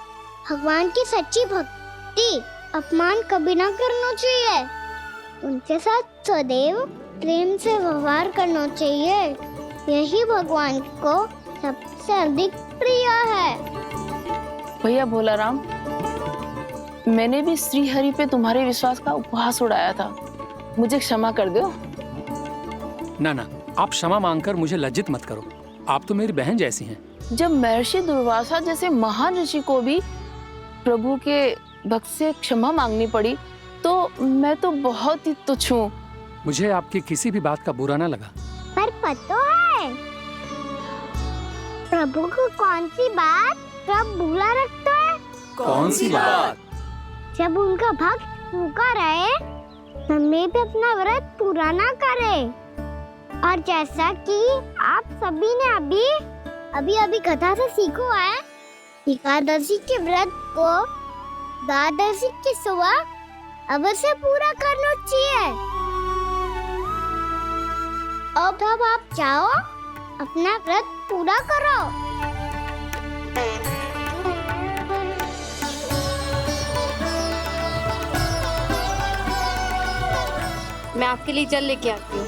भगवान की सच्ची भक्ति अपमान कभी ना करना चाहिए। उनके साथ सदैव प्रेम से व्यवहार करना चाहिए। यही भगवान को सबसे अधिक प्रिय है। भैया भोलाराम, मैंने भी श्री हरि पे तुम्हारे विश्वास का उपहास उड़ाया था, मुझे क्षमा कर दो। ना ना, आप क्षमा मांगकर मुझे लज्जित मत करो। आप तो मेरी बहन जैसी हैं। जब महर्षि दुर्वासा जैसे महान ऋषि को भी प्रभु के भक्त से क्षमा मांगनी पड़ी, तो मैं तो बहुत ही तुच्छ हूँ। मुझे आपकी किसी भी बात का बुरा ना लगा। पर पता है प्रभु को कौन सी बात कब बुरा रखता है? कौन सी बात? जब उनका भक्त भूखा रहे, समय पे अपना व्रत पूरा ना करे। और जैसा कि आप सभी ने अभी कथा से सीखो है, एकादशी के व्रत को द्वादशी की सुबह अवश्य पूरा करना चाहिए। अब आप जाओ, अपना व्रत पूरा करो। मैं आपके लिए जल लेके आती हूँ।